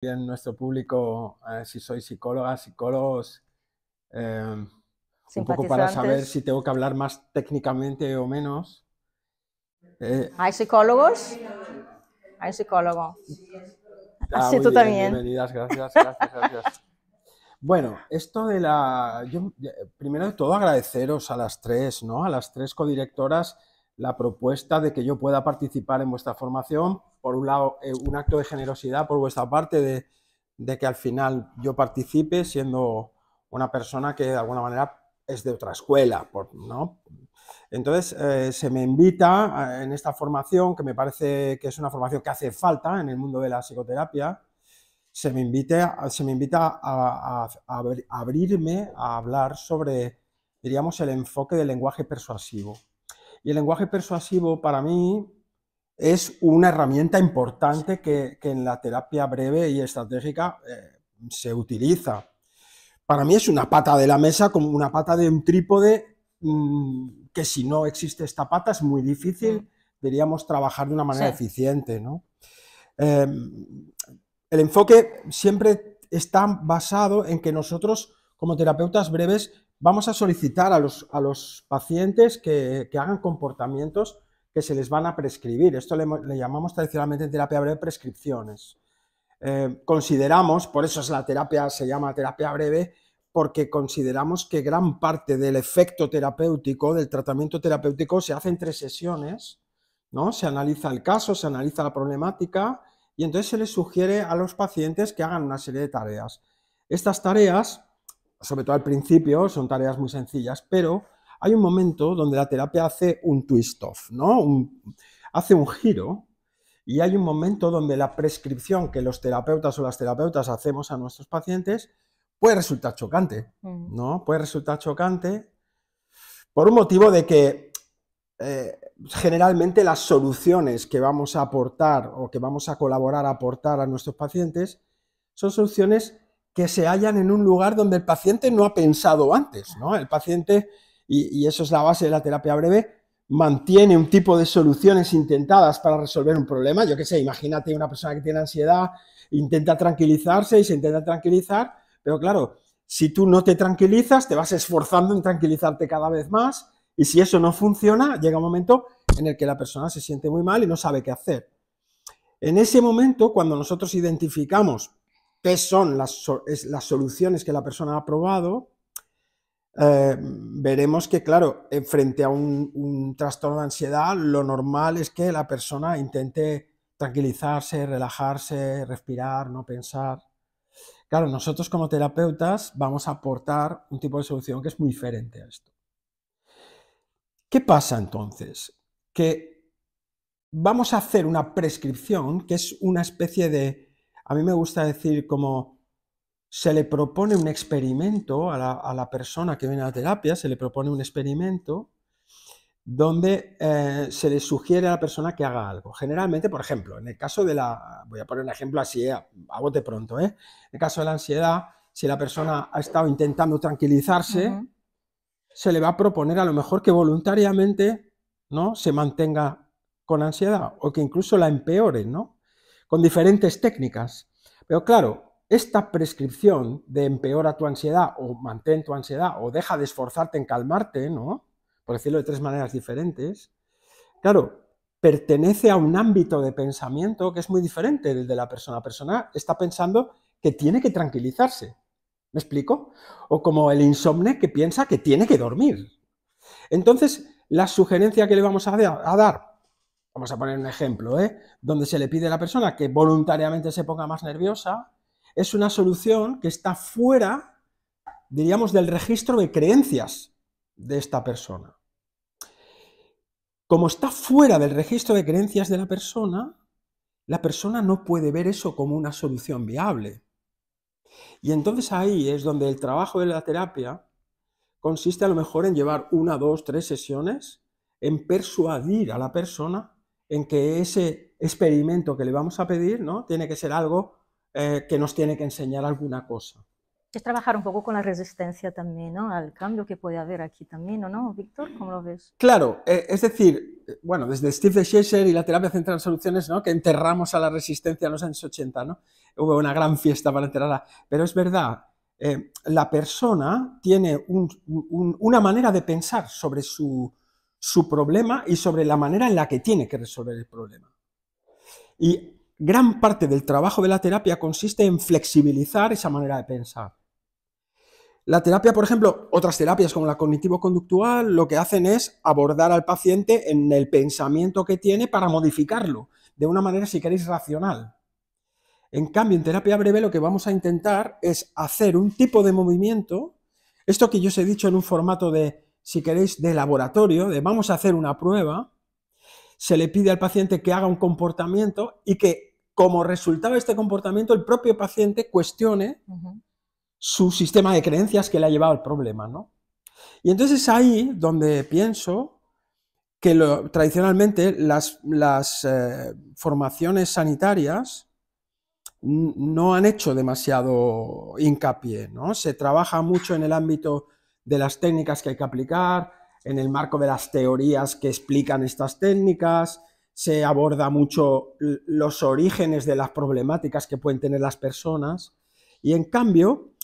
Bien, nuestro público, si sois psicólogas, psicólogos, eh, un poco para saber si Simpatizantes. tengo que hablar más técnicamente o menos. Eh, ¿Hay psicólogos? Hay psicólogo. Así Muy tú bien, también. bienvenidas, gracias, gracias, gracias. Bueno, esto de primero de todo agradeceros a las tres, ¿no? A las tres codirectoras la propuesta de que yo pueda participar en vuestra formación. Por un lado, un acto de generosidad por vuestra parte de que al final yo participe siendo una persona que de alguna manera es de otra escuela, ¿no? Entonces, se me invita en esta formación, que me parece que es una formación que hace falta en el mundo de la psicoterapia, se me invita a abrirme a hablar sobre, diríamos, el enfoque del lenguaje persuasivo. Y el lenguaje persuasivo para mí es una herramienta importante que en la terapia breve y estratégica se utiliza. Para mí es una pata de la mesa, como una pata de un trípode, que si no existe esta pata es muy Mm. difícil, diríamos, trabajar de una manera Sí. eficiente, ¿no? Eh, el enfoque siempre está basado en que nosotros, como terapeutas breves, vamos a solicitar a los pacientes que hagan comportamientos que se les van a prescribir. Esto le llamamos tradicionalmente en terapia breve prescripciones. Consideramos, por eso es la terapia, se llama terapia breve, porque consideramos que gran parte del efecto terapéutico, del tratamiento terapéutico, se hace en 3 sesiones, ¿no? Se analiza el caso, se analiza la problemática y entonces se les sugiere a los pacientes que hagan una serie de tareas. Estas tareas, sobre todo al principio, son tareas muy sencillas, pero hay un momento donde la terapia hace un twist off, ¿no? Hace un giro y hay un momento donde la prescripción que los terapeutas o las terapeutas hacemos a nuestros pacientes puede resultar chocante, Mm. ¿no? Puede resultar chocante por un motivo de que generalmente las soluciones que vamos a aportar o que vamos a colaborar a aportar a nuestros pacientes son soluciones que se hallan en un lugar donde el paciente no ha pensado antes, ¿no? El paciente, y eso es la base de la terapia breve, mantiene un tipo de soluciones intentadas para resolver un problema. Yo qué sé, imagínate una persona que tiene ansiedad, intenta tranquilizarse y se intenta tranquilizar, pero claro, si tú no te tranquilizas, te vas esforzando en tranquilizarte cada vez más y si eso no funciona, llega un momento en el que la persona se siente muy mal y no sabe qué hacer. En ese momento, cuando nosotros identificamos qué son las soluciones que la persona ha probado, veremos que, claro, frente a un trastorno de ansiedad, lo normal es que la persona intente tranquilizarse, relajarse, respirar, no pensar. Claro, nosotros como terapeutas vamos a aportar un tipo de solución que es muy diferente a esto. ¿Qué pasa entonces? Que vamos a hacer una prescripción que es una especie de, a mí me gusta decir como se le propone un experimento a la persona que viene a la terapia, se le propone un experimento donde se le sugiere a la persona que haga algo. Generalmente, por ejemplo, en el caso de voy a poner un ejemplo así, a bote pronto, en el caso de la ansiedad, si la persona ha estado intentando tranquilizarse, Ujú. se le va a proponer a lo mejor que voluntariamente, ¿no?, se mantenga con ansiedad o que incluso la empeore, ¿no?, con diferentes técnicas. Pero claro, esta prescripción de empeora tu ansiedad o mantén tu ansiedad o deja de esforzarte en calmarte, ¿no?, por decirlo de 3 maneras diferentes, claro, pertenece a un ámbito de pensamiento que es muy diferente del de la persona. La persona está pensando que tiene que tranquilizarse. ¿Me explico? O como el insomne que piensa que tiene que dormir. Entonces, la sugerencia que le vamos a dar, vamos a poner un ejemplo, donde se le pide a la persona que voluntariamente se ponga más nerviosa, es una solución que está fuera, diríamos, del registro de creencias de esta persona. Como está fuera del registro de creencias de la persona no puede ver eso como una solución viable. Y entonces ahí es donde el trabajo de la terapia consiste a lo mejor en llevar 1, 2, 3 sesiones, en persuadir a la persona en que ese experimento que le vamos a pedir, ¿no?, tiene que ser algo que nos tiene que enseñar alguna cosa. Es trabajar un poco con la resistencia también, ¿no? Al cambio que puede haber aquí también, ¿o no, Víctor? ¿Cómo lo ves? Claro, es decir, bueno, desde Steve de Schaefer y la terapia centrada en soluciones, ¿no? Que enterramos a la resistencia en los años 80, ¿no? Hubo una gran fiesta para enterrarla. Pero es verdad, la persona tiene una manera de pensar sobre su problema y sobre la manera en la que tiene que resolver el problema. Y gran parte del trabajo de la terapia consiste en flexibilizar esa manera de pensar. La terapia, por ejemplo, otras terapias como la cognitivo-conductual, lo que hacen es abordar al paciente en el pensamiento que tiene para modificarlo de una manera, si queréis, racional. En cambio, en terapia breve lo que vamos a intentar es hacer un tipo de movimiento, esto que yo os he dicho en un formato de, si queréis, de laboratorio, de vamos a hacer una prueba, se le pide al paciente que haga un comportamiento y que como resultado de este comportamiento el propio paciente cuestione su sistema de creencias que le ha llevado al problema, ¿no? Y entonces es ahí donde pienso que tradicionalmente las formaciones sanitarias no han hecho demasiado hincapié, ¿no? Se trabaja mucho en el ámbito de las técnicas que hay que aplicar, en el marco de las teorías que explican estas técnicas, se aborda mucho los orígenes de las problemáticas que pueden tener las personas, y en cambio,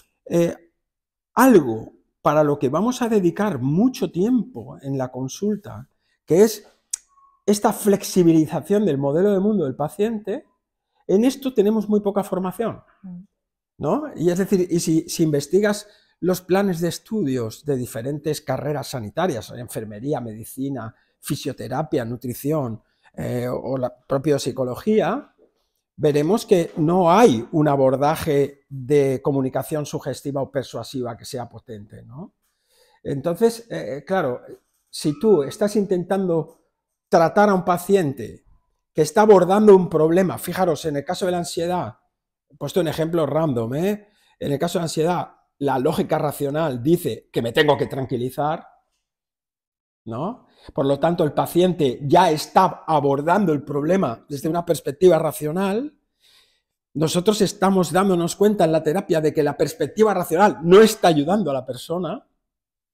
algo para lo que vamos a dedicar mucho tiempo en la consulta, que es esta flexibilización del modelo de mundo del paciente, en esto tenemos muy poca formación, ¿no? Y es decir, y si investigas los planes de estudios de diferentes carreras sanitarias, enfermería, medicina, fisioterapia, nutrición o la propia psicología, veremos que no hay un abordaje de comunicación sugestiva o persuasiva que sea potente, ¿no? Entonces, claro, si tú estás intentando tratar a un paciente que está abordando un problema, fijaros, en el caso de la ansiedad, he puesto un ejemplo random, en el caso de la ansiedad, la lógica racional dice que me tengo que tranquilizar, ¿no? Por lo tanto, el paciente ya está abordando el problema desde una perspectiva racional. Nosotros estamos dándonos cuenta en la terapia de que la perspectiva racional no está ayudando a la persona,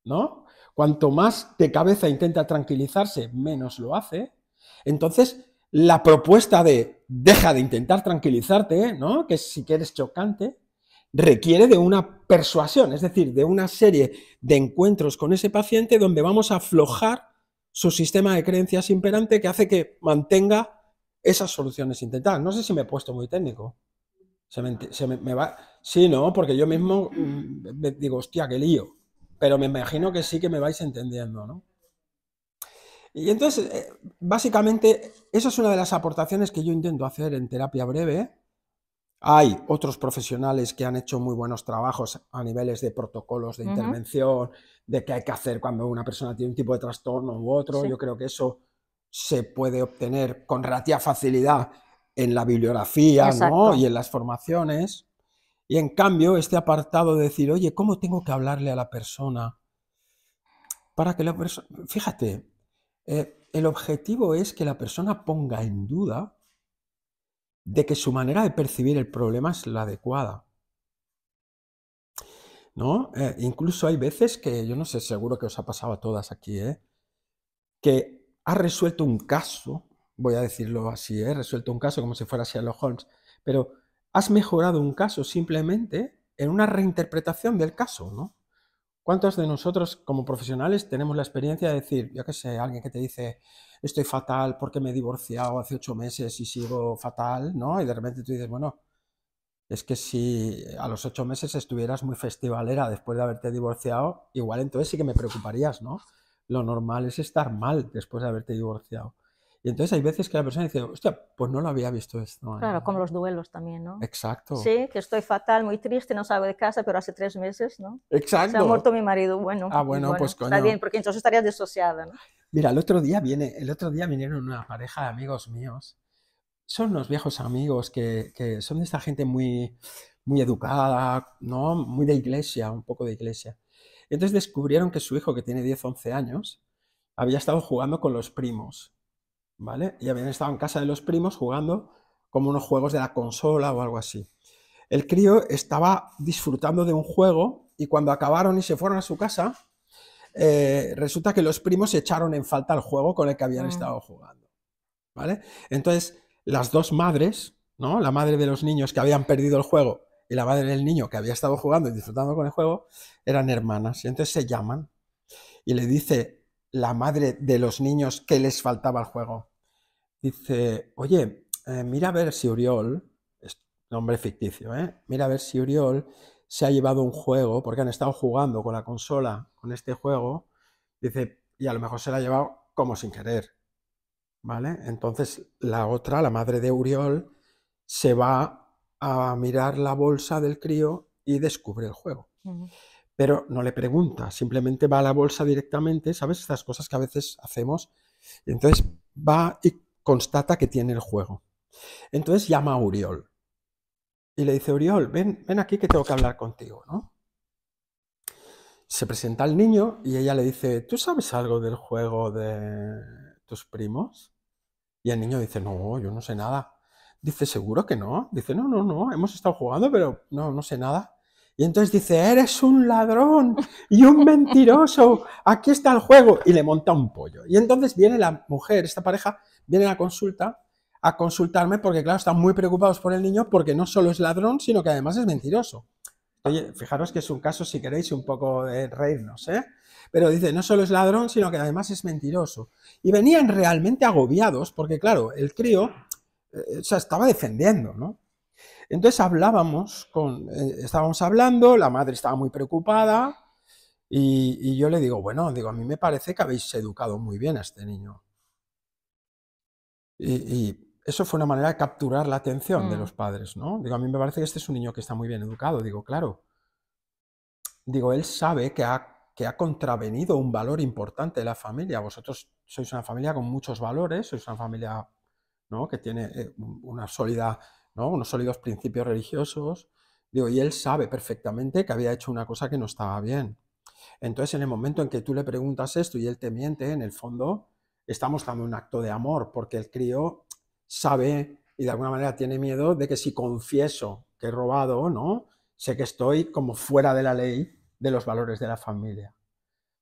¿no? Cuanto más de cabeza intenta tranquilizarse, menos lo hace. Entonces, la propuesta de deja de intentar tranquilizarte, ¿no? Que si quieres chocante, requiere de una persuasión, es decir, de una serie de encuentros con ese paciente donde vamos a aflojar su sistema de creencias imperante que hace que mantenga esas soluciones intentadas. No sé si me he puesto muy técnico. Me va... Sí, no, porque yo mismo me digo, hostia, qué lío. Pero me imagino que sí que me vais entendiendo, ¿no? Y entonces, básicamente, esa es una de las aportaciones que yo intento hacer en terapia breve. Hay otros profesionales que han hecho muy buenos trabajos a niveles de protocolos de intervención, de qué hay que hacer cuando una persona tiene un tipo de trastorno u otro. Sí. Yo creo que eso se puede obtener con relativa facilidad en la bibliografía, ¿no? Y en las formaciones. Y en cambio, este apartado de decir, oye, ¿cómo tengo que hablarle a la persona? Para que la persona... Fíjate, el objetivo es que la persona ponga en duda de que su manera de percibir el problema es la adecuada, ¿no? Incluso hay veces que, yo no sé, seguro que os ha pasado a todas aquí, que has resuelto un caso, voy a decirlo así, resuelto un caso como si fuera Sherlock Holmes, pero has mejorado un caso simplemente en una reinterpretación del caso, ¿no? ¿Cuántos de nosotros como profesionales tenemos la experiencia de decir, yo qué sé, alguien que te dice, estoy fatal porque me he divorciado hace 8 meses y sigo fatal, ¿no? Y de repente tú dices, bueno, es que si a los 8 meses estuvieras muy festivalera después de haberte divorciado, igual entonces sí que me preocuparías, ¿no? Lo normal es estar mal después de haberte divorciado. Y entonces hay veces que la persona dice, hostia, pues no lo había visto esto. Claro, como los duelos también, ¿no? Exacto. Sí, que estoy fatal, muy triste, no salgo de casa, pero hace 3 meses, ¿no? Exacto. Se ha muerto mi marido, bueno. Bueno, pues coño. Está bien, porque entonces estarías disociada, ¿no? Mira, el otro día vinieron una pareja de amigos míos. Son unos viejos amigos que son de esta gente muy, muy educada, ¿no? Muy de iglesia, un poco de iglesia. Entonces descubrieron que su hijo, que tiene 10, 11 años, había estado jugando con los primos, ¿vale? Y habían estado en casa de los primos jugando como unos juegos de la consola o algo así. el crío estaba disfrutando de un juego y cuando acabaron y se fueron a su casa, resulta que los primos echaron en falta el juego con el que habían estado jugando, ¿vale? Entonces, las dos madres, ¿no? La madre de los niños que habían perdido el juego y la madre del niño que había estado jugando y disfrutando con el juego, eran hermanas. Y entonces se llaman y le dice la madre de los niños que les faltaba el juego. Dice, oye, mira a ver si Oriol, es nombre ficticio, mira a ver si Oriol se ha llevado un juego, porque han estado jugando con la consola, con este juego, dice, y a lo mejor se lo ha llevado como sin querer, ¿vale? Entonces la otra, la madre de Oriol, se va a mirar la bolsa del crío y descubre el juego. Pero no le pregunta, simplemente va a la bolsa directamente, ¿sabes? Estas cosas que a veces hacemos. Y entonces va y constata que tiene el juego. Entonces llama a Oriol y le dice, Oriol, ven aquí que tengo que hablar contigo, ¿no? Se presenta el niño y ella le dice, ¿tú sabes algo del juego de tus primos? Y el niño dice, no, yo no sé nada. Dice, ¿seguro que no? Dice, no, hemos estado jugando, pero no sé nada. Y entonces dice, eres un ladrón y un mentiroso, aquí está el juego. Y le monta un pollo. Y entonces viene la mujer, esta pareja, viene a la consulta a consultarme porque, claro, están muy preocupados por el niño porque no solo es ladrón, sino que además es mentiroso. Oye, fijaros que es un caso, si queréis, un poco de reírnos, ¿eh? Pero dice, no solo es ladrón, sino que además es mentiroso. Y venían realmente agobiados porque, claro, el crío se estaba defendiendo, ¿no? Entonces estábamos hablando, la madre estaba muy preocupada y yo le digo, bueno, digo, a mí me parece que habéis educado muy bien a este niño. Y eso fue una manera de capturar la atención de los padres, ¿no? Digo, a mí me parece que este es un niño que está muy bien educado. Digo, claro. Digo, él sabe que ha contravenido un valor importante de la familia. Vosotros sois una familia con muchos valores, sois una familia, ¿no?, que tiene una sólida, ¿no?, unos sólidos principios religiosos. Digo, y él sabe perfectamente que había hecho una cosa que no estaba bien. Entonces, en el momento en que tú le preguntas esto y él te miente, en el fondo está mostrando un acto de amor, porque el crío sabe y de alguna manera tiene miedo de que si confieso que he robado, ¿no?, sé que estoy como fuera de la ley de los valores de la familia.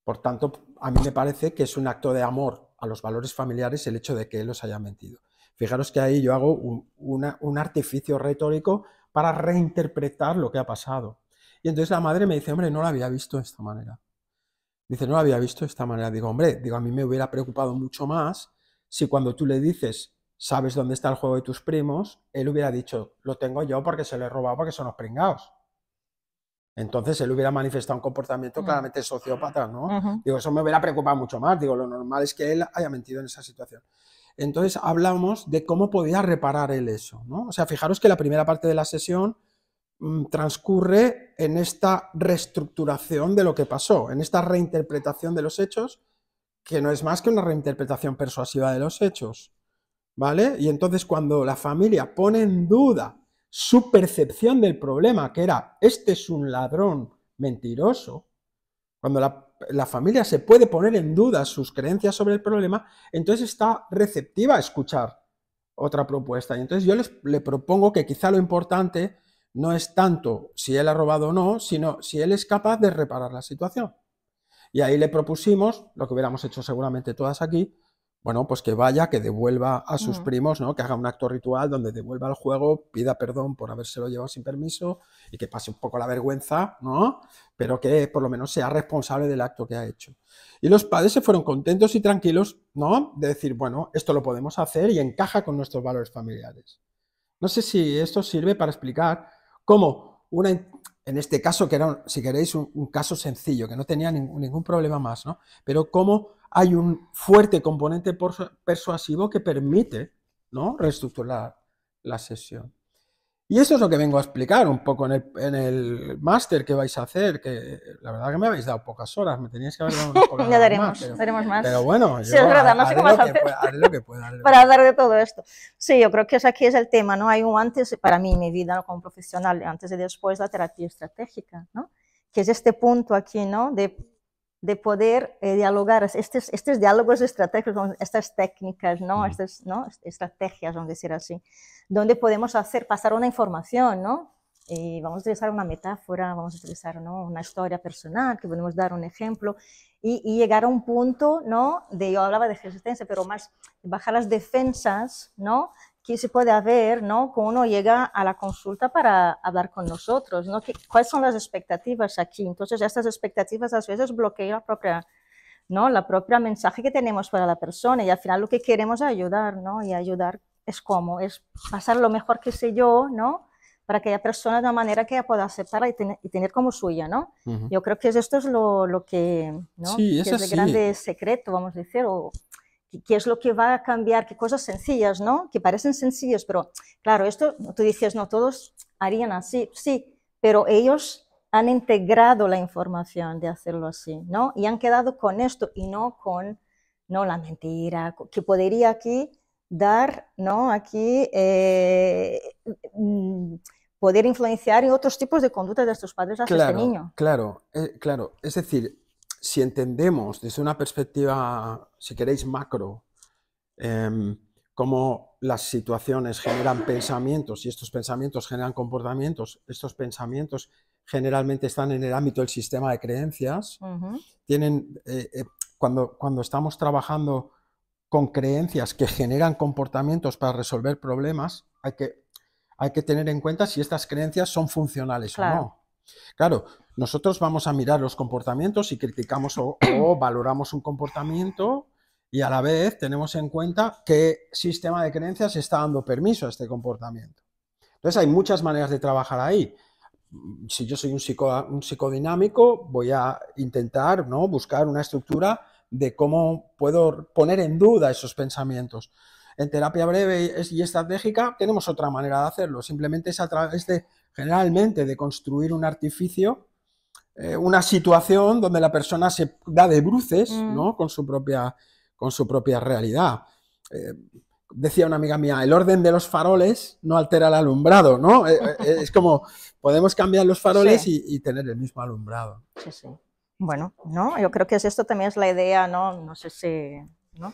Por tanto, a mí me parece que es un acto de amor a los valores familiares el hecho de que él los haya mentido. Fijaros que ahí yo hago un artificio retórico para reinterpretar lo que ha pasado. Y entonces la madre me dice, hombre, no lo había visto de esta manera. Dice, no lo había visto de esta manera. Digo, hombre, digo, a mí me hubiera preocupado mucho más si cuando tú le dices, sabes dónde está el juego de tus primos, él hubiera dicho, lo tengo yo porque se lo he robado porque son los pringados. Entonces él hubiera manifestado un comportamiento claramente sociópata, ¿no? Digo, eso me hubiera preocupado mucho más. Digo, lo normal es que él haya mentido en esa situación. Entonces hablamos de cómo podía reparar él eso, ¿no? O sea, fijaros que la primera parte de la sesión transcurre en esta reestructuración de lo que pasó, en esta reinterpretación de los hechos, que no es más que una reinterpretación persuasiva de los hechos, ¿vale? Y entonces cuando la familia pone en duda su percepción del problema, que era, este es un ladrón mentiroso, cuando la familia se puede poner en duda sus creencias sobre el problema, entonces está receptiva a escuchar otra propuesta. Y entonces yo le propongo que quizá lo importante no es tanto si él ha robado o no, sino si él es capaz de reparar la situación. Y ahí le propusimos, lo que hubiéramos hecho seguramente todas aquí, bueno, pues que vaya, que devuelva a sus primos, ¿no?, que haga un acto ritual donde devuelva el juego, pida perdón por habérselo llevado sin permiso y que pase un poco la vergüenza, ¿no?, pero que por lo menos sea responsable del acto que ha hecho. Y los padres se fueron contentos y tranquilos, ¿no?, de decir, bueno, esto lo podemos hacer y encaja con nuestros valores familiares. No sé si esto sirve para explicar cómo en este caso, que era, si queréis, un caso sencillo, que no tenía ningún problema más, ¿no?, pero cómo hay un fuerte componente persuasivo que permite, ¿no?, reestructurar la sesión. Y eso es lo que vengo a explicar un poco en el máster que vais a hacer, que la verdad que me habéis dado pocas horas, me teníais que haber dado unas pocas horas más. Daremos más. Pero bueno, sí, yo es verdad, no sé cómo haré lo que pueda. Para hablar de todo esto. Sí, yo creo que aquí es el tema, ¿no? Hay un antes, para mí, en mi vida, ¿no?, como profesional, antes y después, la terapia estratégica, ¿no?, que es este punto aquí, ¿no?, de poder dialogar, estos diálogos estratégicos, estas técnicas, ¿no?, estas, ¿no?, estrategias, vamos a decir así, donde podemos hacer pasar una información, ¿no?, y vamos a utilizar una metáfora, vamos a utilizar, ¿no?, una historia personal, que podemos dar un ejemplo, y llegar a un punto, ¿no?, yo hablaba de resistencia, pero más bajar las defensas, ¿no?, que se puede haber, ¿no?, cuando uno llega a la consulta para hablar con nosotros, ¿no?, ¿cuáles son las expectativas aquí? Entonces, estas expectativas a veces bloquean la propia mensaje que tenemos para la persona, y al final lo que queremos es ayudar, ¿no?, y ayudar es pasar lo mejor que sé yo, ¿no?, para aquella persona de una manera que ella pueda aceptar y tener como suya, ¿no? Yo creo que esto es lo que, ¿no?, Sí, que es es el así. grande secreto, vamos a decir, o qué es lo que va a cambiar, qué cosas sencillas, ¿no?, que parecen sencillas, pero claro, esto tú dices, no, todos harían así, sí, pero ellos han integrado la información de hacerlo así, ¿no? Y han quedado con esto y no con, no, la mentira, que podría aquí dar, ¿no?, aquí poder influenciar en otros tipos de conductas de estos padres hacia este niño. Claro. Es decir, si entendemos desde una perspectiva, si queréis, macro, cómo las situaciones generan pensamientos y estos pensamientos generan comportamientos, estos pensamientos generalmente están en el ámbito del sistema de creencias, cuando estamos trabajando con creencias que generan comportamientos para resolver problemas, hay que tener en cuenta si estas creencias son funcionales o no. Claro, nosotros vamos a mirar los comportamientos y criticamos o valoramos un comportamiento, y a la vez tenemos en cuenta qué sistema de creencias está dando permiso a este comportamiento. Entonces hay muchas maneras de trabajar ahí. Si yo soy un psicodinámico, voy a intentar, ¿no?, buscar una estructura de cómo puedo poner en duda esos pensamientos. En terapia breve y estratégica tenemos otra manera de hacerlo, simplemente es a través generalmente de construir un artificio, una situación donde la persona se da de bruces, ¿no?, con su propia realidad. Decía una amiga mía, el orden de los faroles no altera el alumbrado, ¿no? Es como, podemos cambiar los faroles y tener el mismo alumbrado. Sí, sí. Bueno, ¿no?, yo creo que esto también es la idea, ¿no? No sé si, ¿no?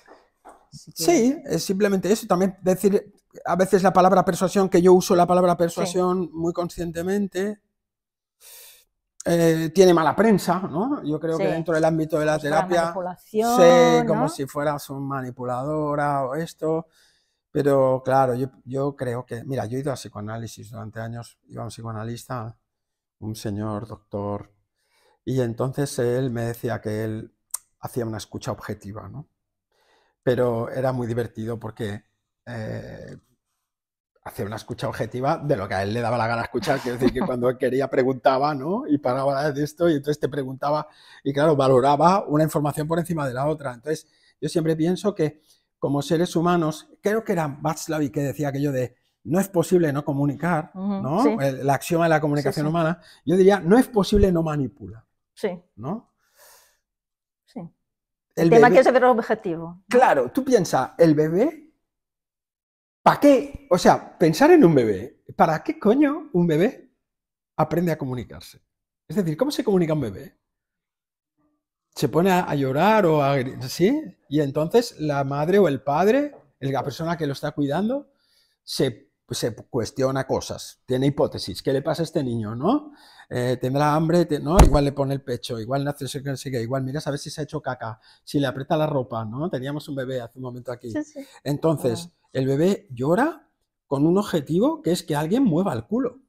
Sí, es simplemente eso. También decir, a veces la palabra persuasión, que yo uso la palabra persuasión muy conscientemente, tiene mala prensa, ¿no? Yo creo que dentro del ámbito de la terapia, como si fueras un manipuladora o esto, pero claro, yo creo que, mira, yo he ido a psicoanálisis durante años, iba a un psicoanalista, un señor doctor, y entonces él me decía que él hacía una escucha objetiva, ¿no? Pero era muy divertido porque hacía una escucha objetiva de lo que a él le daba la gana escuchar, quiero decir que cuando él quería preguntaba, ¿no?, y paraba de esto, y entonces te preguntaba, y claro, valoraba una información por encima de la otra. Entonces, yo siempre pienso que como seres humanos, creo que era Václavic que decía aquello de no es posible no comunicar, ¿no? El axioma de la comunicación humana, yo diría, no es posible no manipular, ¿no? Sí. El tema que es el objetivo, ¿no? Claro, tú piensas, el bebé, ¿para qué? O sea, pensar en un bebé, ¿para qué coño un bebé aprende a comunicarse? Es decir, ¿cómo se comunica un bebé? Se pone a llorar o a... ¿Sí? Y entonces la madre o el padre, la persona que lo está cuidando, se cuestiona cosas, tiene hipótesis. ¿Qué le pasa a este niño, no? ¿Tendrá hambre? ¿No? Igual le pone el pecho, igual nace, igual mira a ver si se ha hecho caca, si le aprieta la ropa, ¿no? Teníamos un bebé hace un momento aquí. Entonces, el bebé llora con un objetivo que es que alguien mueva el culo.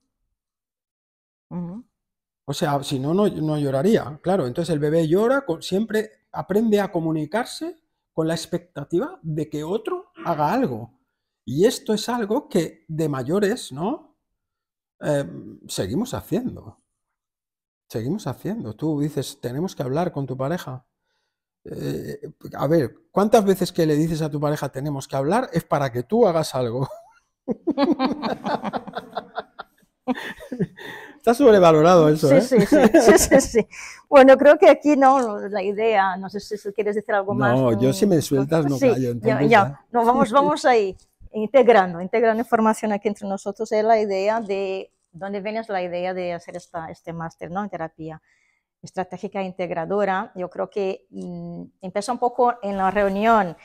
O sea, si no, no lloraría. Claro, entonces el bebé llora, siempre aprende a comunicarse con la expectativa de que otro haga algo. Y esto es algo que de mayores, ¿no? Seguimos haciendo. Seguimos haciendo. Tú dices, tenemos que hablar con tu pareja. A ver, ¿cuántas veces que le dices a tu pareja tenemos que hablar es para que tú hagas algo? Está sobrevalorado eso, ¿eh? Sí. Bueno, creo que aquí no, la idea, no sé si quieres decir algo más. No, yo si me sueltas no callo, entonces ya. No, vamos ahí, integrando información aquí entre nosotros. Es la idea de, ¿dónde viene la idea de hacer este máster, ¿no?, en terapia estratégica integradora? Yo creo que empieza un poco en la reunión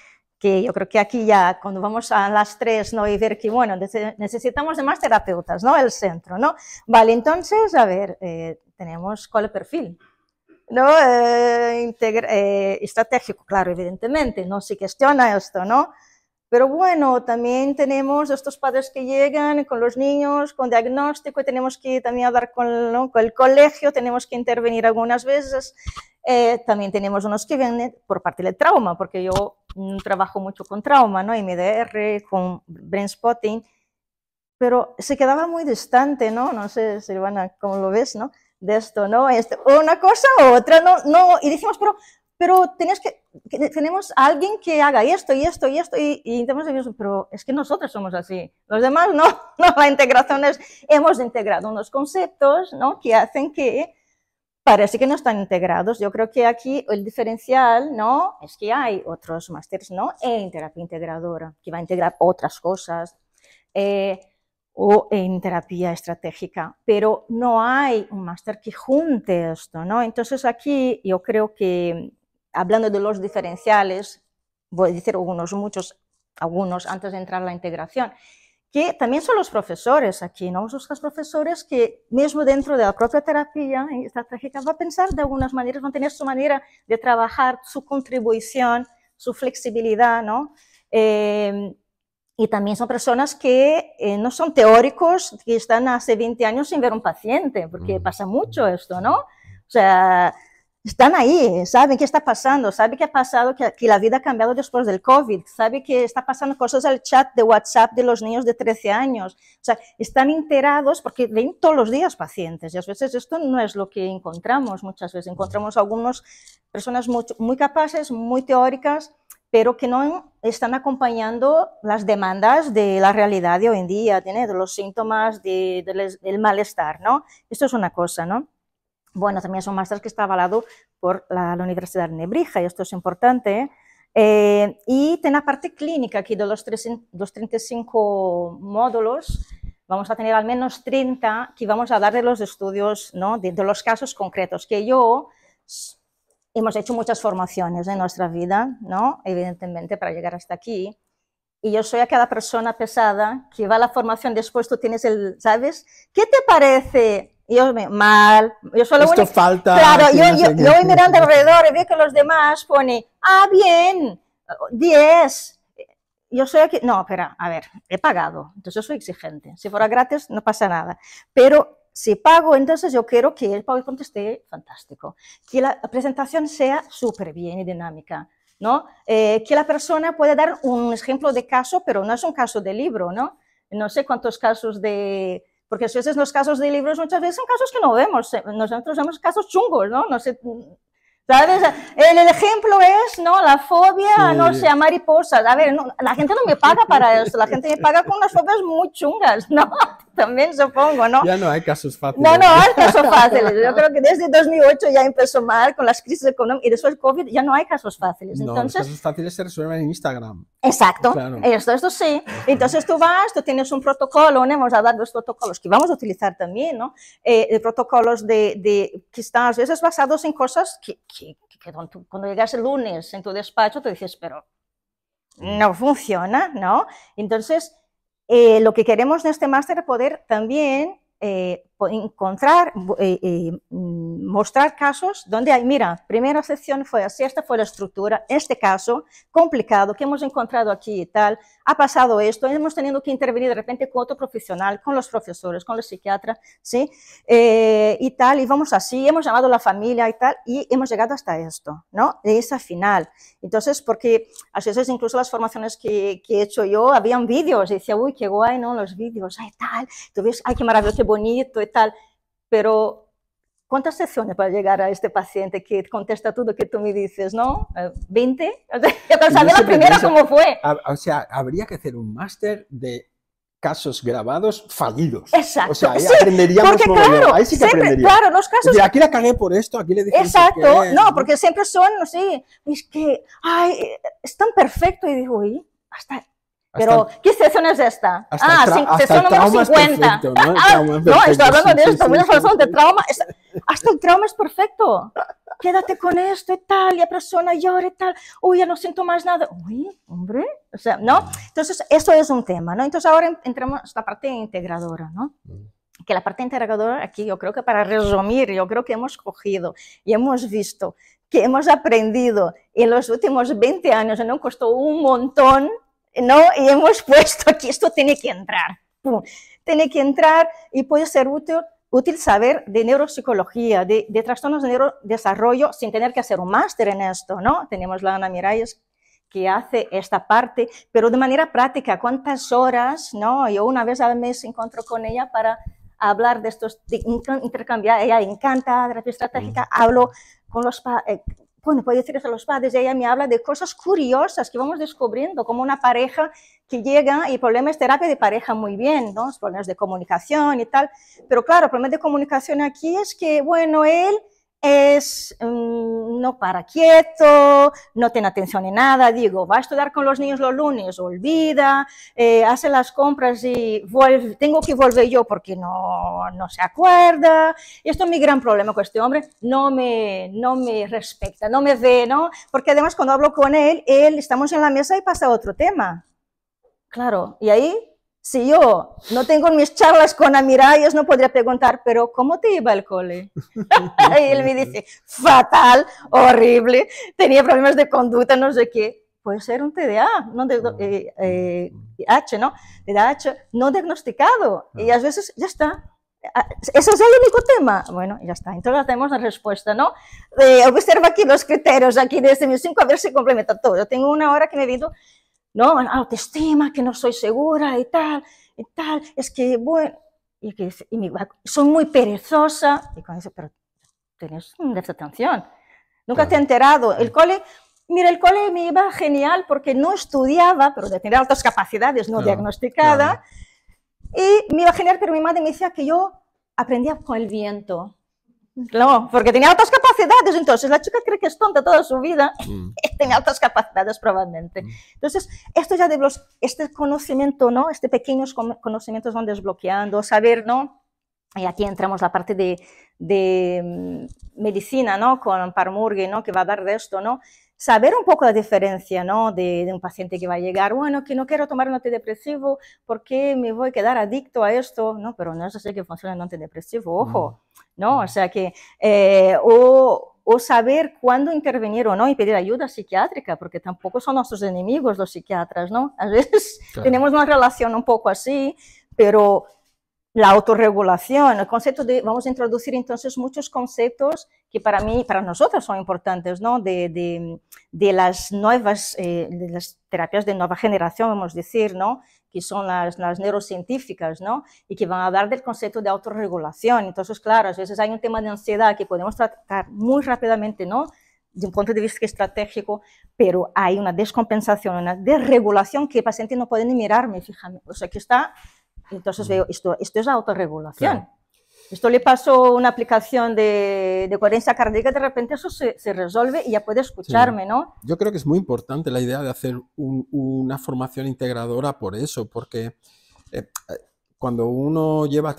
que yo creo que aquí ya, cuando vamos a las 3, ¿no? Y ver que, bueno, necesitamos de más terapeutas, ¿no? El centro, ¿no? Vale, entonces, a ver, tenemos cuál es el perfil, ¿no? Estratégico, claro, evidentemente, no se cuestiona esto, ¿no? Pero bueno, también tenemos estos padres que llegan con los niños, con diagnóstico, y tenemos que también hablar con el colegio, tenemos que intervenir algunas veces. También tenemos unos que vienen por parte del trauma, porque yo trabajo mucho con trauma, ¿no? MDR, con brain spotting, pero se quedaba muy distante, ¿no? No sé, Silvana, ¿cómo lo ves, no? De esto, ¿no? Una cosa u otra, no, y decimos, pero tenemos a alguien que haga esto y esto y esto, y entonces, pero es que nosotros somos así, los demás no, la integración hemos integrado unos conceptos, ¿no? Que hacen que parece que no están integrados. Yo creo que aquí el diferencial, ¿no? Es que hay otros másteres, ¿no? En terapia integradora, que va a integrar otras cosas, o en terapia estratégica, pero no hay un máster que junte esto, ¿no? Entonces aquí yo creo que, hablando de los diferenciales, voy a decir algunos antes de entrar a la integración, que también son los profesores aquí, ¿no? Los profesores que mismo dentro de la propia terapia estratégica va a pensar de algunas maneras, van a tener su manera de trabajar, su contribución, su flexibilidad, ¿no? Y también son personas que no son teóricos, que están hace 20 años sin ver un paciente, porque pasa mucho esto, ¿no? O sea, están ahí, saben qué está pasando, saben qué ha pasado, que la vida ha cambiado después del COVID, saben que está pasando cosas al chat de WhatsApp de los niños de 13 años, o sea, están enterados porque ven todos los días pacientes, y a veces esto no es lo que encontramos, muchas veces encontramos algunas personas muy capaces, muy teóricas, pero que no están acompañando las demandas de la realidad de hoy en día, de los síntomas del malestar, ¿no? Esto es una cosa, ¿no? Bueno, también es un máster que está avalado por la Universidad de Nebrija, y esto es importante. Y tiene la parte clínica aquí de los 35 módulos, vamos a tener al menos 30 que vamos a dar de los estudios, ¿no? de los casos concretos, que hemos hecho muchas formaciones en nuestra vida, ¿no? Evidentemente, para llegar hasta aquí. Y yo soy aquella persona pesada que va a la formación, después tú tienes ¿sabes? ¿Qué te parece? Y yo, mal, yo solo esto falta. Claro, yo voy mirando alrededor y veo que los demás ponen, bien, 10. Yo soy aquí, no, espera, a ver, he pagado, entonces soy exigente. Si fuera gratis, no pasa nada. Pero si pago, entonces yo quiero que el PowerPoint esté fantástico, que la presentación sea súper bien y dinámica, ¿no? Que la persona pueda dar un ejemplo de caso, pero no es un caso de libro, ¿no? No sé cuántos casos porque a veces los casos de libros muchas veces son casos que no vemos, nosotros vemos casos chungos, ¿no? No sé, ¿sabes? El ejemplo es, ¿no? La fobia, no sé, a mariposas. A ver, no, la gente no me paga para eso, la gente me paga con unas fobias muy chungas, ¿no? También supongo, ¿no? Ya no hay casos fáciles. No hay casos fáciles. Yo creo que desde 2008 ya empezó mal con las crisis económicas y después del COVID ya no hay casos fáciles. Entonces, los casos fáciles se resuelven en Instagram. Exacto, claro. Esto sí. Entonces tú tú tienes un protocolo, ¿no? Vamos a dar los protocolos que vamos a utilizar también, ¿no? Protocolos que están a veces basados en cosas que cuando llegas el lunes en tu despacho te dices, pero no funciona, ¿no? Entonces, lo que queremos en este máster es poder también encontrar, mostrar casos donde hay, mira, primera sección fue así, esta fue la estructura, este caso complicado que hemos encontrado aquí y tal, ha pasado esto, hemos tenido que intervenir de repente con otro profesional, con los profesores, con los psiquiatras, ¿sí? Y tal, y vamos así, hemos llamado a la familia y tal, y hemos llegado hasta esto, ¿no? De esa final. Entonces, porque a veces incluso las formaciones que he hecho yo, habían vídeos, y decía, uy, qué guay, ¿no? Los vídeos, ay, tal, tú ves, ay, qué maravilloso, qué bonito y tal, pero ¿cuántas secciones para llegar a este paciente que contesta todo lo que tú me dices, no? ¿20? Yo no sabía la primera cómo fue. O sea, habría que hacer un máster de casos grabados fallidos. Exacto. O sea, ahí aprenderíamos porque, claro, ahí sí que aprenderíamos. Claro, los casos... Aquí la cagué por esto, aquí le dije Exacto, no, porque siempre son, no sé, es que, ay, es tan perfecto, y digo, uy, pero, ¿qué sección es esta? Sección número 50. Perfecto, ¿no? No, estoy hablando de esto, una sección de trauma. Hasta el trauma es perfecto. quédate con esto y tal, y la persona llora y tal, uy, ya no siento más nada, uy, hombre, o sea, ¿no? Entonces, eso es un tema, ¿no? Entonces, ahora entramos a la parte integradora, ¿no? Que la parte integradora aquí, yo creo que para resumir, yo creo que hemos cogido y hemos visto que hemos aprendido en los últimos 20 años, y nos costó un montón, ¿no? Y hemos puesto aquí, esto tiene que entrar, ¡pum! Tiene que entrar y puede ser útil saber de neuropsicología, de trastornos de neurodesarrollo, sin tener que hacer un máster en esto, ¿no? Tenemos la Ana Miralles que hace esta parte, pero de manera práctica, ¿cuántas horas, no? Yo una vez al mes encuentro con ella para hablar de estos, de intercambiar, ella le encanta terapia estratégica, hablo con los bueno, puede decirles a los padres, ella me habla de cosas curiosas que vamos descubriendo, como una pareja que llega y el problema es terapia de pareja muy bien, ¿no? Los problemas de comunicación y tal, pero claro, el problema de comunicación aquí es que, bueno, él es, no para quieto, no tiene atención en nada, digo, va a estudiar con los niños los lunes, olvida, hace las compras y tengo que volver yo porque no se acuerda, y esto es mi gran problema con este hombre, no me respeta, no me ve, ¿no? Porque además cuando hablo con él, estamos en la mesa y pasa otro tema, claro, y ahí, si yo no tengo mis charlas con Miralles, no podría preguntar, pero ¿cómo te iba el cole? Y él me dice, fatal, horrible, tenía problemas de conducta, no sé qué. Puede ser un TDA, no H, ¿no? TDAH no diagnosticado. Y a veces ya está. ¿Ese es el único tema? Bueno, ya está. Entonces tenemos la respuesta, ¿no? Observa aquí los criterios aquí de este 5 a ver si complementa todo. Yo tengo una hora que me he visto, no, autoestima, que no soy segura y tal, es que, bueno, soy muy perezosa, y con eso, pero tienes un déficit de atención, nunca te he enterado, el cole me iba genial porque no estudiaba, pero de tener altas capacidades no diagnosticada, y me iba genial, pero mi madre me decía que yo aprendía con el viento. No, porque tenía altas capacidades, entonces la chica cree que es tonta toda su vida, tiene altas capacidades probablemente. Entonces, esto ya este conocimiento, ¿no? Este pequeños conocimientos van desbloqueando, saber, ¿no? Y aquí entramos la parte de medicina, ¿no? Con Parmurgi, ¿no? Que va a dar de esto, ¿no? Saber un poco la diferencia, ¿no? De un paciente que va a llegar, bueno, que no quiero tomar un antidepresivo porque me voy a quedar adicto a esto, no, pero no es así que funciona un antidepresivo, ojo, ¿no? O sea que, o saber cuándo intervenir o no y pedir ayuda psiquiátrica, porque tampoco son nuestros enemigos los psiquiatras, ¿no? A veces tenemos una relación un poco así, pero la autorregulación, el concepto vamos a introducir entonces muchos conceptos que para mí, para nosotros son importantes, ¿no? De las nuevas, de las terapias de nueva generación, vamos a decir, ¿no? Que son las neurocientíficas, ¿no? Y que van a hablar del concepto de autorregulación. Entonces, claro, a veces hay un tema de ansiedad que podemos tratar muy rápidamente, ¿no? De un punto de vista estratégico, pero hay una descompensación, una desregulación que el paciente no puede ni mirarme, fíjame, o sea, que está. Entonces veo, esto es la autorregulación. Claro. Esto le pasó una aplicación de coherencia cardíaca, de repente eso se resuelve y ya puede escucharme, ¿no? Yo creo que es muy importante la idea de hacer una formación integradora por eso, porque cuando uno lleva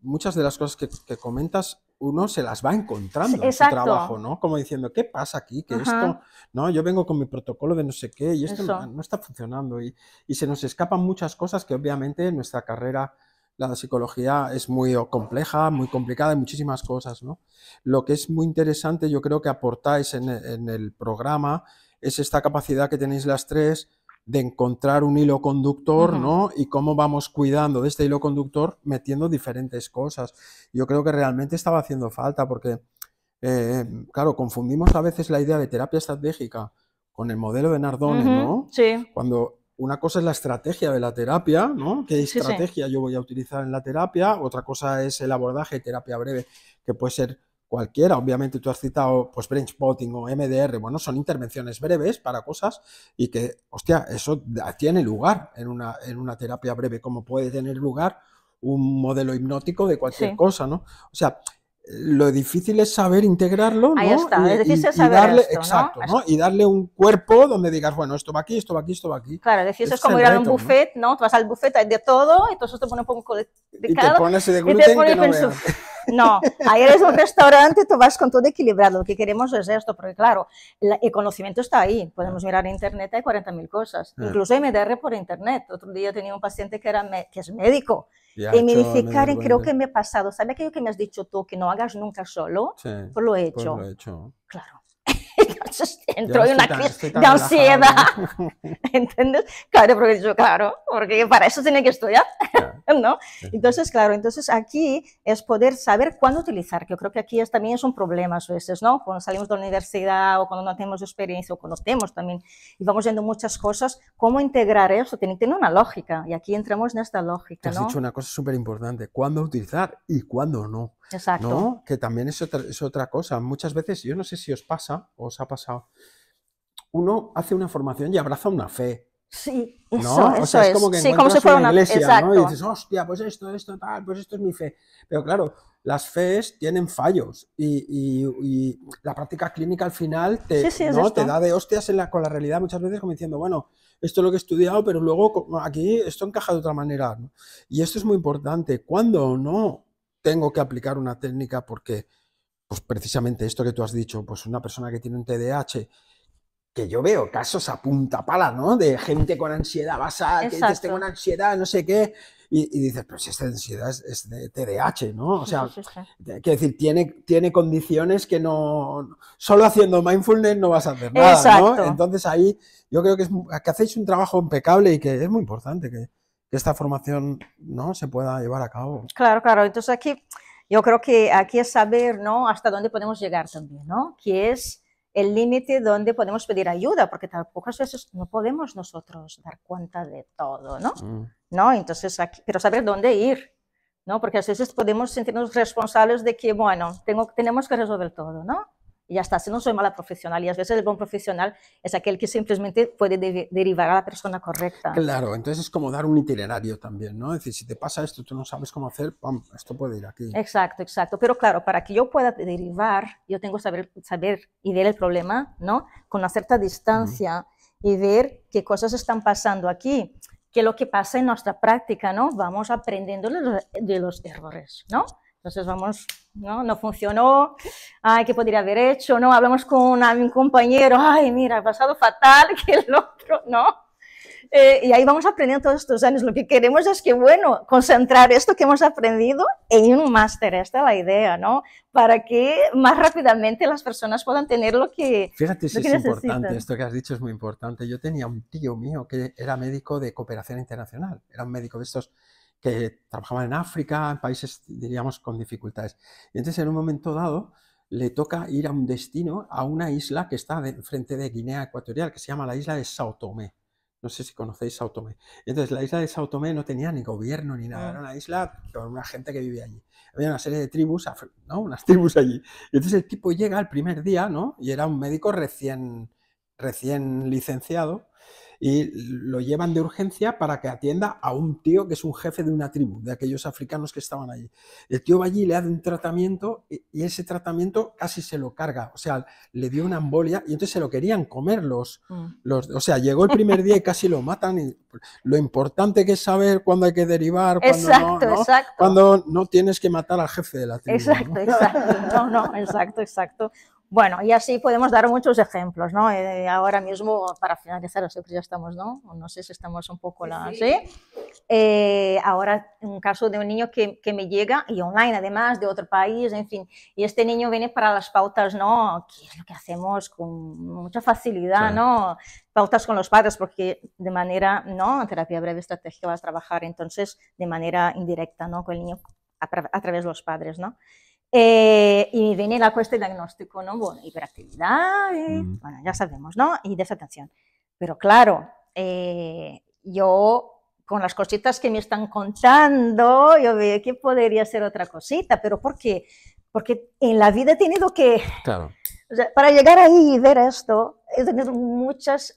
muchas de las cosas que comentas, uno se las va encontrando en su trabajo, ¿no? Como diciendo, ¿qué pasa aquí? Que esto, ¿no? Yo vengo con mi protocolo de no sé qué y esto no está funcionando. Y se nos escapan muchas cosas que obviamente en nuestra carrera, la psicología, es muy compleja, muy complicada, hay muchísimas cosas, ¿no? Lo que es muy interesante, yo creo que aportáis en el programa, es esta capacidad que tenéis las tres de encontrar un hilo conductor, ¿no? Y cómo vamos cuidando de este hilo conductor metiendo diferentes cosas. Yo creo que realmente estaba haciendo falta porque, claro, confundimos a veces la idea de terapia estratégica con el modelo de Nardone, ¿no? Sí. Cuando una cosa es la estrategia de la terapia, ¿no? ¿Qué estrategia yo voy a utilizar en la terapia? Otra cosa es el abordaje de terapia breve, que puede ser cualquiera. Obviamente tú has citado pues Brainspotting o MDR, bueno, son intervenciones breves para cosas y que, hostia, eso tiene lugar en una terapia breve, como puede tener lugar un modelo hipnótico de cualquier cosa, ¿no? O sea, lo difícil es saber integrarlo, ¿no? Ahí está, es difícil saber darle, esto, exacto, ¿no? Y darle un cuerpo donde digas, bueno, esto va aquí, esto va aquí, esto va aquí. Claro, es decir, es como ir a un buffet, ¿no? Tú vas al buffet, hay de todo, entonces te pones un poco de y te pones de gluten que no veas. No, ahí eres un restaurante, tú vas con todo equilibrado. Lo que queremos es esto, porque claro, el conocimiento está ahí. Podemos mirar en internet, hay 40.000 cosas. Incluso MDR por internet. Otro día tenía un paciente que es médico. Y me dice, Karen, creo que me he pasado. ¿Sabes aquello que me has dicho tú, que no hagas nunca solo? Sí, pues lo he hecho. Pues lo he hecho. Claro. Entonces entró en una crisis de relajado, ansiedad. ¿no? ¿Entiendes? Claro, porque para eso tiene que estudiar, ¿no? Entonces, claro, entonces aquí es poder saber cuándo utilizar, que yo creo que aquí también es un problema a veces, ¿no? Cuando salimos de la universidad o cuando no tenemos experiencia o cuando tenemos también y vamos viendo muchas cosas, cómo integrar eso, tiene que tener una lógica y aquí entramos en esta lógica, Te has ¿no? dicho una cosa súper importante, cuándo utilizar y cuándo no. Exacto. ¿No? Que también es otra cosa. Muchas veces, yo no sé si os pasa o os ha pasado, uno hace una formación y abraza una fe. Sí, ¿no? eso o sea, es como que sí, como si encuentras fuera una iglesia, exacto. ¿no? Y dices, hostia, pues esto, tal, pues esto es mi fe. Pero claro, las fees tienen fallos y la práctica clínica al final ¿no? te da de hostias con la realidad muchas veces como diciendo, bueno, esto es lo que he estudiado, pero luego aquí esto encaja de otra manera, ¿no? Y esto es muy importante. ¿Cuándo no tengo que aplicar una técnica? Porque, pues precisamente esto que tú has dicho, pues una persona que tiene un TDAH, que yo veo casos a punta pala, ¿no? De gente con ansiedad basal, que dices, tengo una ansiedad, no sé qué, y dices, pues esta ansiedad es de TDAH, ¿no? O sea, quiero decir, tiene condiciones que no... Solo haciendo mindfulness no vas a hacer nada, exacto. ¿no? Entonces ahí yo creo que hacéis un trabajo impecable y que es muy importante que esta formación, ¿no? se pueda llevar a cabo. Claro, claro. Entonces aquí, yo creo que aquí es saber, ¿no? Hasta dónde podemos llegar también, ¿no? Que es el límite donde podemos pedir ayuda, porque pocas veces no podemos nosotros dar cuenta de todo, ¿no? ¿No? Entonces, aquí, pero saber dónde ir, ¿no? Porque a veces podemos sentirnos responsables de que, bueno, tenemos que resolver todo, ¿no? Y ya está, si no soy mala profesional, y a veces el buen profesional es aquel que simplemente puede derivar a la persona correcta. Claro, entonces es como dar un itinerario también, ¿no? Es decir, si te pasa esto, tú no sabes cómo hacer, ¡pam!, esto puede ir aquí. Exacto, exacto. Pero claro, para que yo pueda derivar, yo tengo que saber y ver el problema, ¿no? Con una cierta distancia y ver qué cosas están pasando aquí, qué es lo que pasa en nuestra práctica, ¿no? Vamos aprendiendo de los errores, ¿no? Entonces vamos, no funcionó, ay, ¿qué podría haber hecho? No, hablamos con un compañero, ay, mira, ha pasado fatal, que el otro, ¿no? Y ahí vamos aprendiendo todos estos años. Lo que queremos es que, bueno, concentrar esto que hemos aprendido en un máster, esta es la idea, ¿no? Para que más rápidamente las personas puedan tener lo que Fíjate si es necesitan. importante, esto que has dicho es muy importante. Yo tenía un tío mío que era médico de cooperación internacional, era un médico de estos que trabajaban en África, en países, diríamos, con dificultades. Y entonces, en un momento dado, le toca ir a un destino, a una isla que está frente de Guinea Ecuatorial, que se llama la isla de Sao Tomé. No sé si conocéis Sao Tomé. Entonces, la isla de Sao Tomé no tenía ni gobierno ni nada, era una isla con una gente que vivía allí. Había una serie de tribus, ¿no? Unas tribus allí. Y entonces el tipo llega el primer día, ¿no? Y era un médico recién licenciado, y lo llevan de urgencia para que atienda a un tío que es un jefe de una tribu, de aquellos africanos que estaban allí. El tío va allí, le hace un tratamiento y ese tratamiento casi se lo carga, o sea, le dio una embolia y entonces se lo querían comer o sea, llegó el primer día y casi lo matan. Y lo importante que es saber cuándo hay que derivar, cuándo exacto, no, exacto. Cuando no tienes que matar al jefe de la tribu. Exacto, ¿no? exacto, exacto. Bueno, y así podemos dar muchos ejemplos, ¿no? Ahora mismo, para finalizar, ya estamos, ¿no? No sé si estamos un poco ¿sí? Ahora, un caso de un niño que me llega, y online además, de otro país, en fin, y este niño viene para las pautas, ¿no? ¿Qué es lo que hacemos con mucha facilidad, sí, ¿no? Pautas con los padres, porque de manera, ¿no? Terapia breve estratégica vas a trabajar, entonces, de manera indirecta, ¿no? Con el niño a través de los padres, ¿no? Y viene la cuestión de diagnóstico, ¿no? Bueno, hiperactividad, bueno, ya sabemos, ¿no? Y desatención. Pero claro, yo con las cositas que me están contando, yo veo que podría ser otra cosita, pero ¿por qué? Porque en la vida he tenido que... Claro. O sea, para llegar ahí y ver esto, he tenido muchas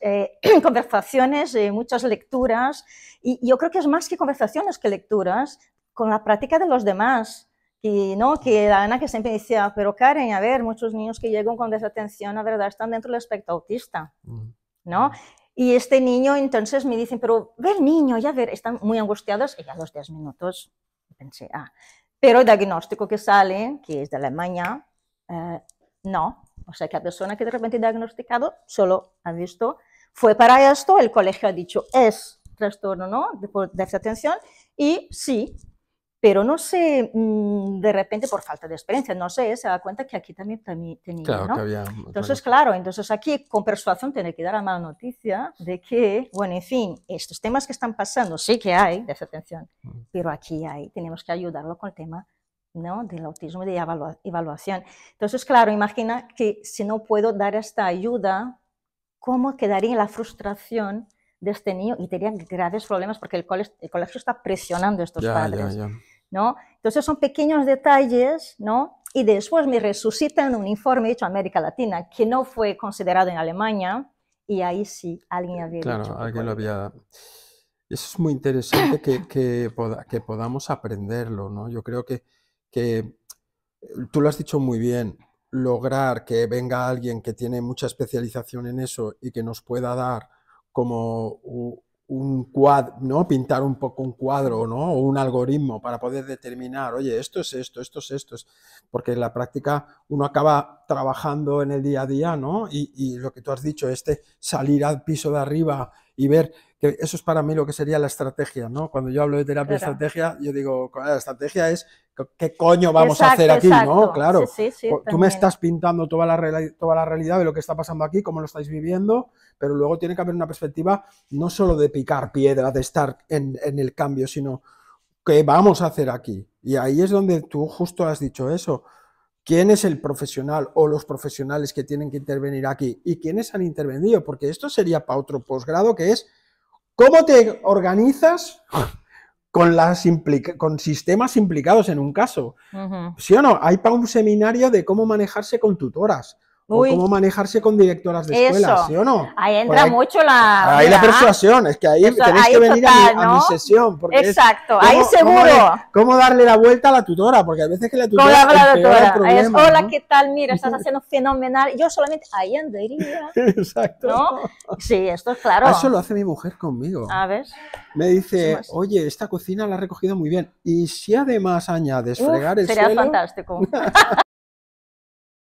conversaciones, muchas lecturas, y yo creo que es más que conversaciones que lecturas, con la práctica de los demás. Y no, que la Ana que siempre decía, pero Karen, a ver, muchos niños que llegan con desatención, la verdad, están dentro del espectro autista, ¿no? Y este niño, entonces me dicen, pero ve el niño, ya ver, están muy angustiados, y a los 10 minutos pensé, Pero el diagnóstico que sale, que es de Alemania, no. O sea, que la persona que de repente diagnosticado solo ha visto, fue para esto, el colegio ha dicho, es trastorno, ¿no? De déficit de atención, y sí, pero no sé, de repente por falta de experiencia, no sé, se da cuenta que aquí también tenía, Claro, ¿no? que había, Entonces, bueno, claro, entonces aquí con persuasión tiene que dar la mala noticia de que, bueno, en fin, estos temas que están pasando, sí que hay déficit de atención, pero aquí hay, tenemos que ayudarlo con el tema, ¿no? Del autismo y de evaluación. Entonces, claro, imagina que si no puedo dar esta ayuda, ¿cómo quedaría la frustración de este niño? Y tendrían graves problemas porque el colegio está presionando a estos padres, ¿no? Entonces son pequeños detalles, ¿no? Y después me resucitan un informe hecho en América Latina que no fue considerado en Alemania, y ahí sí alguien había dicho claro, que alguien lo podía. había... Eso es muy interesante que podamos aprenderlo, ¿no? Yo creo que tú lo has dicho muy bien, lograr que venga alguien que tiene mucha especialización en eso y que nos pueda dar como un cuadro, ¿no? Pintar un poco un cuadro, ¿no? O un algoritmo para poder determinar, oye, esto es esto, esto es esto, porque en la práctica uno acaba trabajando en el día a día, ¿no? Y lo que tú has dicho, salir al piso de arriba y ver que eso es para mí lo que sería la estrategia, ¿no? Cuando yo hablo de terapia Claro. estrategia, yo digo, la estrategia es ¿qué coño vamos a hacer aquí? ¿No? Claro, Sí, tú también. me estás pintando toda la realidad de lo que está pasando aquí, cómo lo estáis viviendo, pero luego tiene que haber una perspectiva no solo de picar piedra, de estar en el cambio, sino qué vamos a hacer aquí. Y ahí es donde tú justo has dicho eso. ¿Quién es el profesional o los profesionales que tienen que intervenir aquí? ¿Y quiénes han intervenido? Porque esto sería para otro posgrado, que es ¿cómo te organizas con sistemas implicados en un caso? ¿Sí o no? Hay para un seminario de cómo manejarse con tutoras o cómo manejarse con directoras de escuelas, ¿sí o no? Ahí entra mucho la... Ahí la persuasión, es que ahí tenéis que venir a mi sesión. Porque exacto, ahí seguro. ¿Cómo darle la vuelta a la tutora? Porque a veces que la tutora empeora el problema, es, hola, ¿no? ¿qué tal? Mira, estás haciendo fenomenal. Yo solamente ahí andaría. Exacto. ¿No? Sí, esto es claro. Eso lo hace mi mujer conmigo. A ver. Me dice, oye, esta cocina la has recogido muy bien. Y si además añades fregar el sería suelo... fantástico.